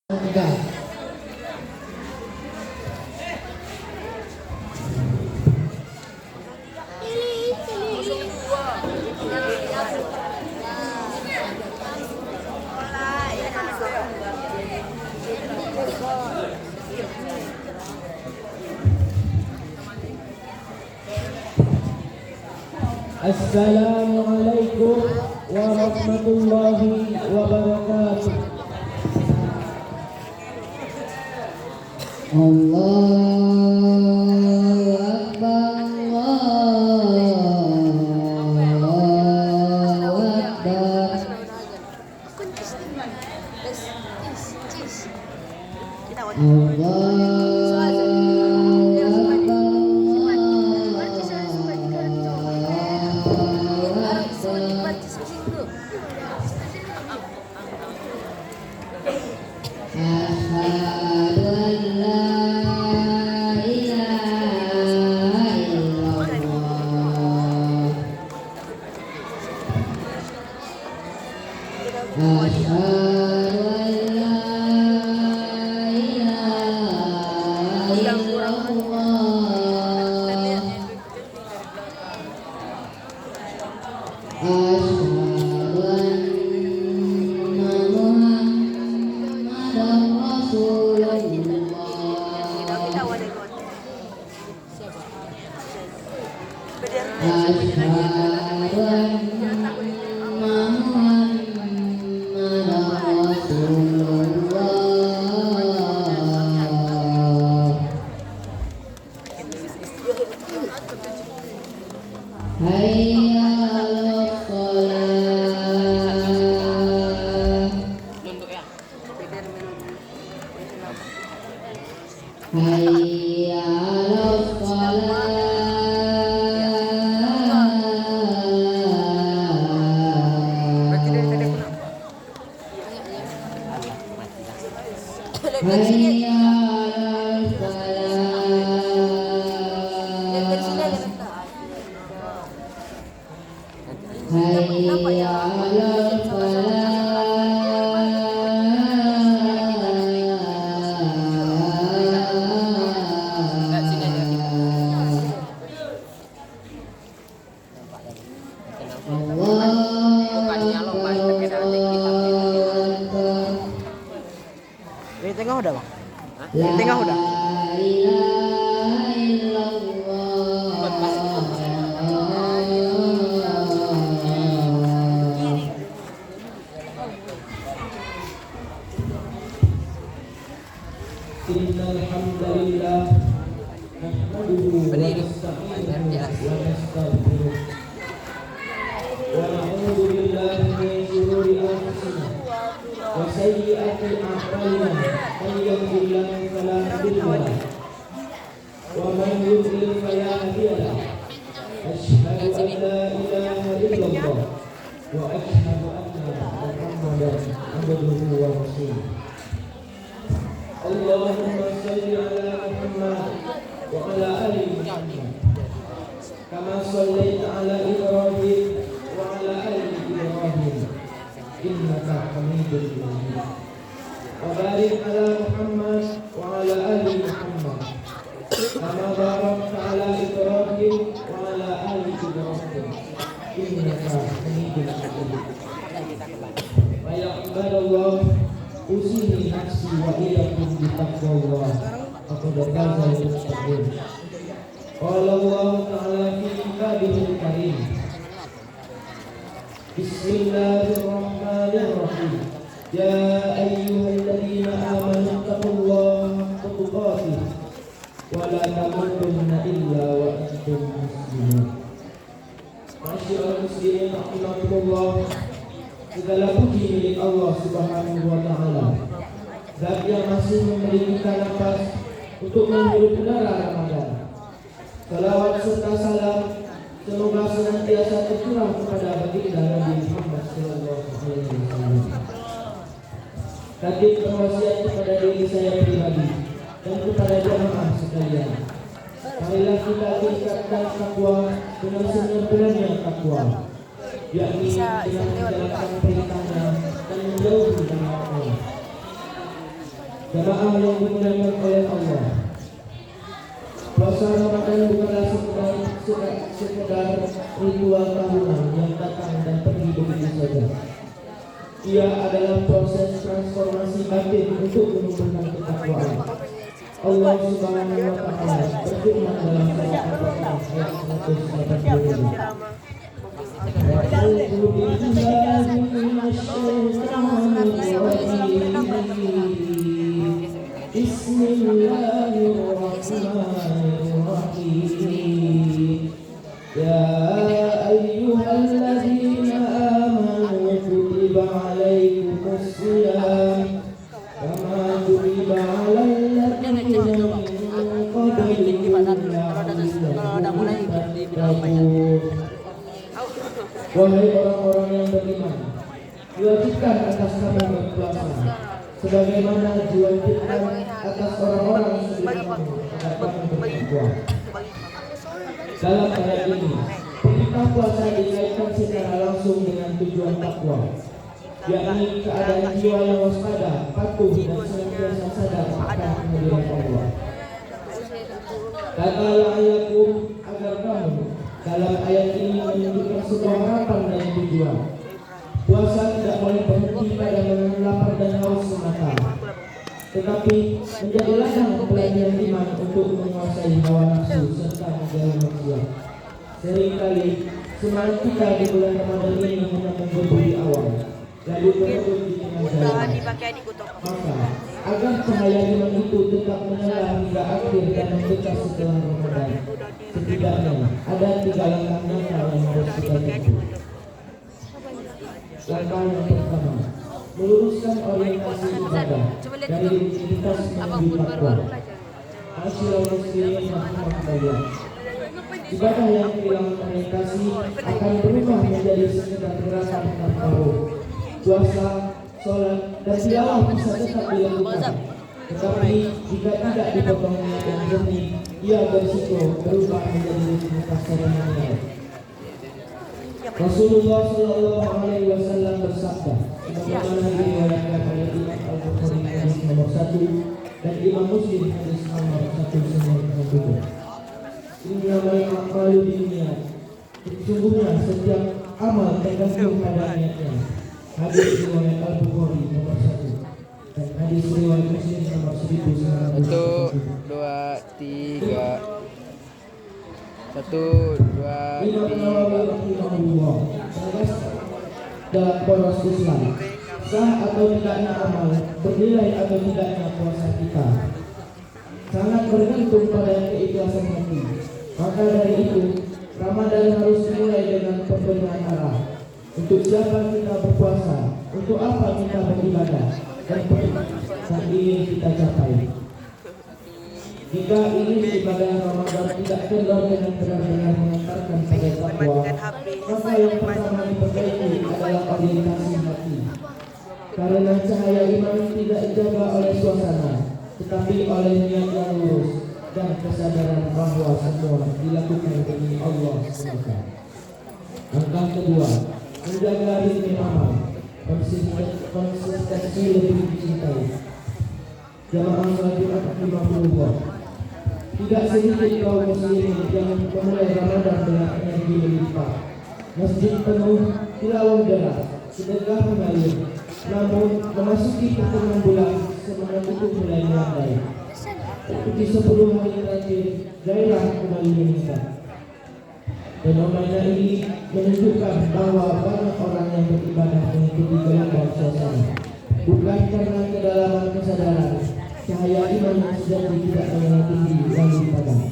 Enggak. Assalamualaikum warahmatullahi wabarakatuh. Allahu Akbar, Allahu Akbar. Di tengah udah bang? Di tengah udah? Innalhamdulillah nahmaduhu wa nasta'inuhu wa nastaghfiruh wa na'udzu billahi min shururi anfusina wa sayyi'ati a'malina man yahdihillahu fala mudilla lahu wa man yudlil fala hadiya lahu asyhadu an la ilaha illallah wa asyhadu anna Muhammadan abduhu wa rasuluh. Allahumma salli ala Muhammad wa ala ali Muhammad kama sallaita ala Ibrahim wa ala ali Ibrahim innaka Hamidum Majid. Wa barik ala Muhammad wa ala ali Muhammad kama barakta ala Ibrahim wa ala ali Ibrahim innaka Hamidum Majid. Wa ya ibadallah usini nafsi wa iyyakum bittaqwallah faqad faza al-muttaqun. Qala Allah ta'ala fi kitabihil karim. Bismillahirrahmanirrahim. Ya ayyuhalladzina amanu taqullaha haqqa tuqatih wa la tamutunna illa wa antum muslimun. Masyiral muslimin rahimakumullah. Segala puji milik Allah Subhanahu wa Ta'ala, Zat yang masih memberi kita nafas untuk menghirup udara Ramadan. Salawat serta salam semoga senantiasa tercurah kepada baginda Nabi Muhammad sallallahu alaihi wasallam. Tadi berwasiat kepada diri saya pribadi dan kepada jamaah sekalian. Marilah kita tingkatkan takwa dengan sebenar-benarnya takwa, yakni dengan menjalankan perintahnya dan menjauhi larangannya. Jamaah yang dimuliakan oleh Allah, puasa Ramadan bukanlah sekedar ritual tahunan yang datang dan pergi begitu saja. Ia adalah proses transformasi batin untuk menumbuhkan ketakwaan. Allah Subhanahu wa Ta'ala berfirman dalam surat Al-Baqarah ayat 182. A'udzu billahi minasyaitonir rajim. Bismillahirrahmanirrahim. Ya ayyuhalladzina amanu kutiba alaikumus shiyam kama kutiba alal ladzina min qablikum la'allakum tattaqun. Wahai orang-orang yang beriman, diwajibkan atas kamu berpuasa sebagaimana diwajibkan atas orang-orang sebelummu agar kamu bertakwa. Dalam ayat ini, perintah puasa dikaitkan secara langsung dengan tujuan takwa, yakni keadaan jiwa yang waspada, patuh dan senantiasa sadar akan kehadiran Allah. Kata la'allakum agar kamu dalam ayat ini menunjukkan sebuah harapan dan tujuan. Puasa tidak boleh berhenti pada menahan lapar dan haus semata, tetapi menjadi ladang pelajaran iman untuk menguasai hawa nafsu serta menjauhi maksiat. Seringkali semangat kita di bulan Ramadan ini hanya menggebu di awal, lalu meredup di tengah jalan. Maka agar cahaya iman itu tetap menyala hingga akhir dan membekas setelah Ramadan, setidaknya ada 3 langkah nyata yang harus kita tempuh. Langkah yang pertama, meluruskan orientasi ibadah dari rutinitas menuju takwa. Masyaallah muslimin rahimakumullah. Ibadah yang kehilangan orientasi akan berubah menjadi sekedar gerakan takarruf. Puasa, sholat, dan tilawah bisa tetap dilakukan, tetapi jika tidak dipotong niat yang jernih, ia berisiko berubah menjadi rutinitas seremonial. Rasulullah Shallallahu Alaihi Wasallam bersabda, sebagaimana diriwayatkan oleh Imam Al-Bukhari hadis nomor 1 dan Imam Muslim hadis nomor 197. Innamal a'malu binniyat. Sesungguhnya setiap amal tergantung pada niatnya. Hadis riwayat Al-Bukhari nomor 1 dan hadis riwayat Muslim nomor 1900. 1, 2, 3. 1, 2, 3. Dalam poros Islam, sah atau tidaknya amal, bernilai atau tidaknya puasa kita, sangat bergantung pada keikhlasan hati. Maka dari itu, Ramadan harus dimulai dengan pemberian arah. Untuk siapa kita berpuasa, untuk apa kita beribadah, dan yang ingin kita capai. Jika ini ibadah Ramadan tidak kendor dengan benar-benar mengantarkan pada takwa, maka yang pertama diperbaiki adalah orientasi hati. Karena cahaya iman tidak dijaga oleh suasana, tetapi oleh niat yang lurus dan kesadaran bahwa semua dilakukan demi Allah semata. Langkah kedua, menjaga ritme amal. Konsistensi lebih dicintai. Jamaah salat Jumat 50. Tidak sedikit kaum muslimin yang memulai Ramadan dengan energi melimpah. Masjid penuh, tilawah deras, sedekah mengalir. Namun memasuki pertengahan bulan, semangat itu mulai melandai. Seperti 10 hari terakhir, gairah kembali meningkat. Fenomena ini menunjukkan bahwa banyak orang yang beribadah mengikuti gelombang suasana, bukan karena kedalaman kesadaran cahaya iman yang sejati tidak mengenal tinggi lalu padam,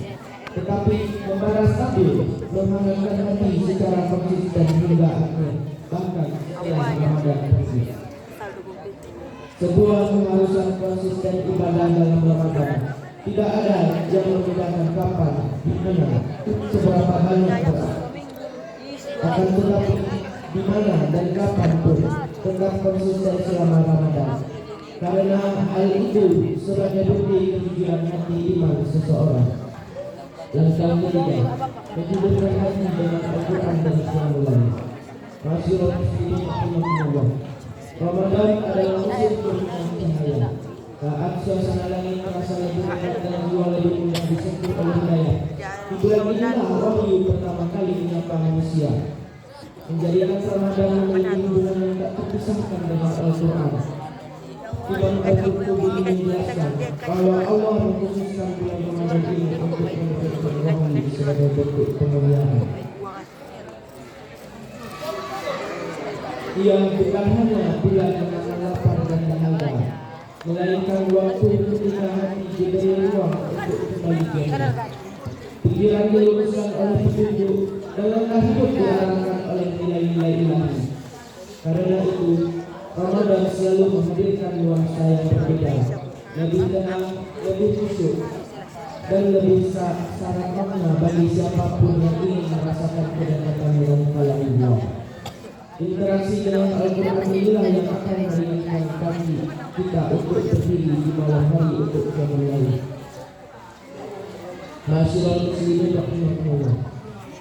tetapi membara stabil, menghangatkan hati secara konsisten hingga akhir, bahkan setelah Ramadan pergi. Sebuah keharusan konsisten ibadah dalam Ramadan. Tidak ada yang membedakan kapan, di mana, seberapa banyak berat. Akan tetapi di mana dan kapan pun tetap konsisten selama Ramadan. Karena hal itu sebagai bukti kejujuran hati iman seseorang. Langkah ketiga, menjujurkan hati dengan Al-Quran dan Qiyamul Lail. Masyaallah muslimin rahimakumullah. Ramadan adalah musim penuh cahaya. Taat suasana langit terasa lebih hangat dan jiwa lebih mudah disentuh oleh hidayah. Di bulan inilah wahyu pertama kali menyapa manusia, menjadikan Ramadan memiliki hubungan yang tak terpisahkan dengan Al-Quran. Imam Al-Qurtubi menjelaskan bahwa Allah mengkhususkan bulan Ramadan ini untuk memberikan wahyu sebagai bentuk pemuliaan. Ia bukan hanya bulan mengenal lapar dan dahaga, melainkan waktu ketika hati diberi ruang untuk kembali kepada. Pikiran diluruskan oleh petunjuk dan langkah hidup diarahkan oleh nilai-nilai ilahi. Karena itu, Ramadan selalu menghadirkan nuansa yang berbeda, lebih tenang, lebih khusyuk, dan lebih syarat makna bagi siapapun yang ingin merasakan kedekatan dengan Allah. Interaksi dengan Al-Quran inilah yang akan meringankan kaki kita untuk berdiri di malam hari untuk kembali. Masyaallah muslimin rahimahullah.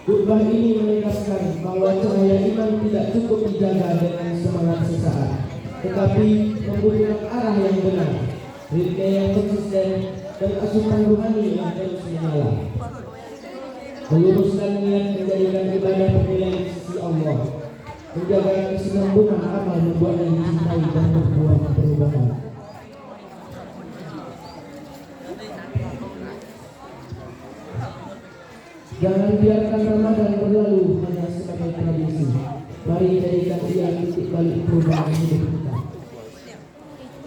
Khutbah ini menegaskan bahwa cahaya iman tidak cukup dijaga dengan semangat sesaat, tetapi membutuhkan arah yang benar, ritme yang konsisten, dan asupan rohani yang terus menyala. Meluruskan niat menjadikan ibadah bernilai di sisi Allah. Menjaga kesinambungan amal membuatnya dicintai dan berbuah perubahan. Jangan biarkan Ramadan berlalu hanya sebagai tradisi. Mari jadikan ia titik balik perubahan hidup kita.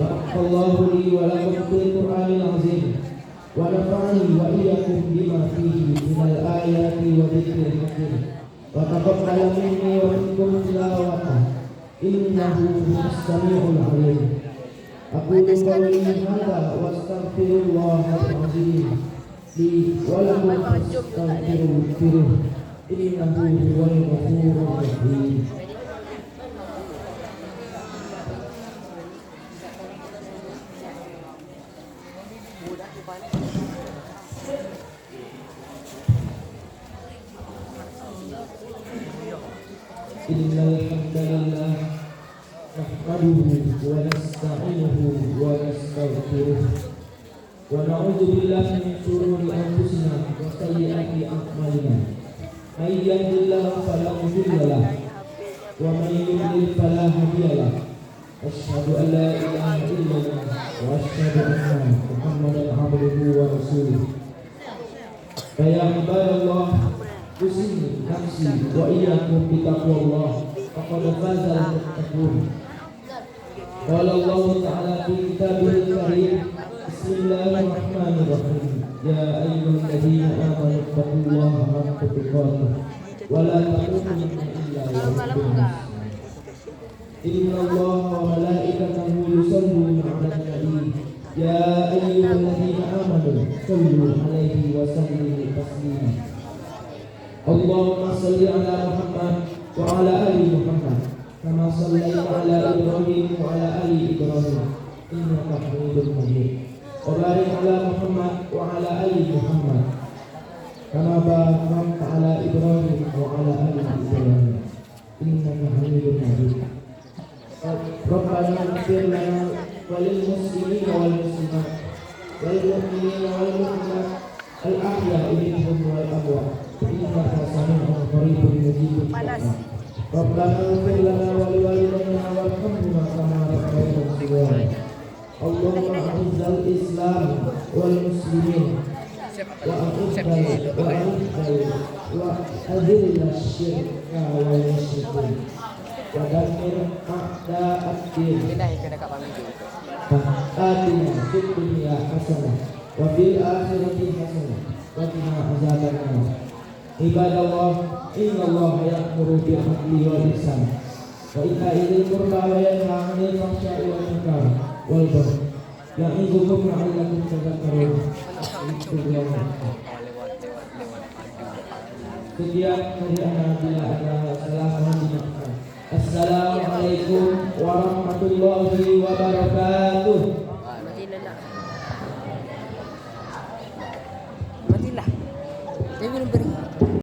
Barakallahu li wa lakum fil Qur'anil azim wa nafa'ani wa iyyakum bima fihi minal ayati wa dzikril hakim. Wa taqabbal minni wa minkum tilawatan innahu samii'ul 'aliim. Aqulu qawli hadza wa astaghfirullahal 'azim li wa lakum fastaghfiruhu innahu huwal ghafurur rahim. Innal hamdalillah nahmaduhu wa nasta'inuhu wa nastaghfiruh wa na'udzu billahi min shururi anfusina wa sayyiati a'malina. May yahdihillahu fala mudilla lahu wa may yudlil fala hadiya lahu. Asyhadu an la ilaha illallah wa asyhadu anna Muhammadan abduhu wa rasuluh. Ya ibadallah, usihi nafsi wa iyyakum bittaqwallah faqad faza al-muttaqun. Qala Allah ta'ala fi kitabihil karim, bismillahirrahmanirrahim, ya ayyuhalladzina amanu taqullaha haqqa tuqatih wa la tamutunna illa wa antum muslimun. Innallaha wa malaikatahu yusholluna 'alan nabi, ya ayyuhalladzina amanu shallu 'alaihi wa sallimu taslima. Allahumma salli ala Muhammad wa ala ali Muhammad kama shallaita ala Ibrahim wa ala ali Ibrahim innaka Hamidum Majid. Wa barik ala Muhammad wa ala ali Muhammad kama barakta ala Ibrahim wa ala ali Ibrahim innaka Hamidum Majid. Rabbana ighfir lana wa lil muslimina wal muslimat wal mu'minina wal mu'minat al ahya'i minhum wal amwat. Innaka samii'un qariibun mujibud du'aa. Rabbana ighfir lana wa liwalidayna warhamhuma kama rabbayana shighara. Allahumma a'izzal Islam wal muslimin wa adhillal syirka wal musyrikin wa dammir a'da'ad-din. Atina fid dunya hasanah wa fil akhirati hasanah wa qina adzabannar. Ibadallah, innallaha ya'muru bil 'adli wal ihsan wa ita'i dzil qurba wa yanha 'anil fahsya'i wal munkar wal baghi ya'izukum la'allakum tadhakkarun. Sekian dari ana bila ada salah mohon dimaafkan. Assalamualaikum warahmatullahi wabarakatuh.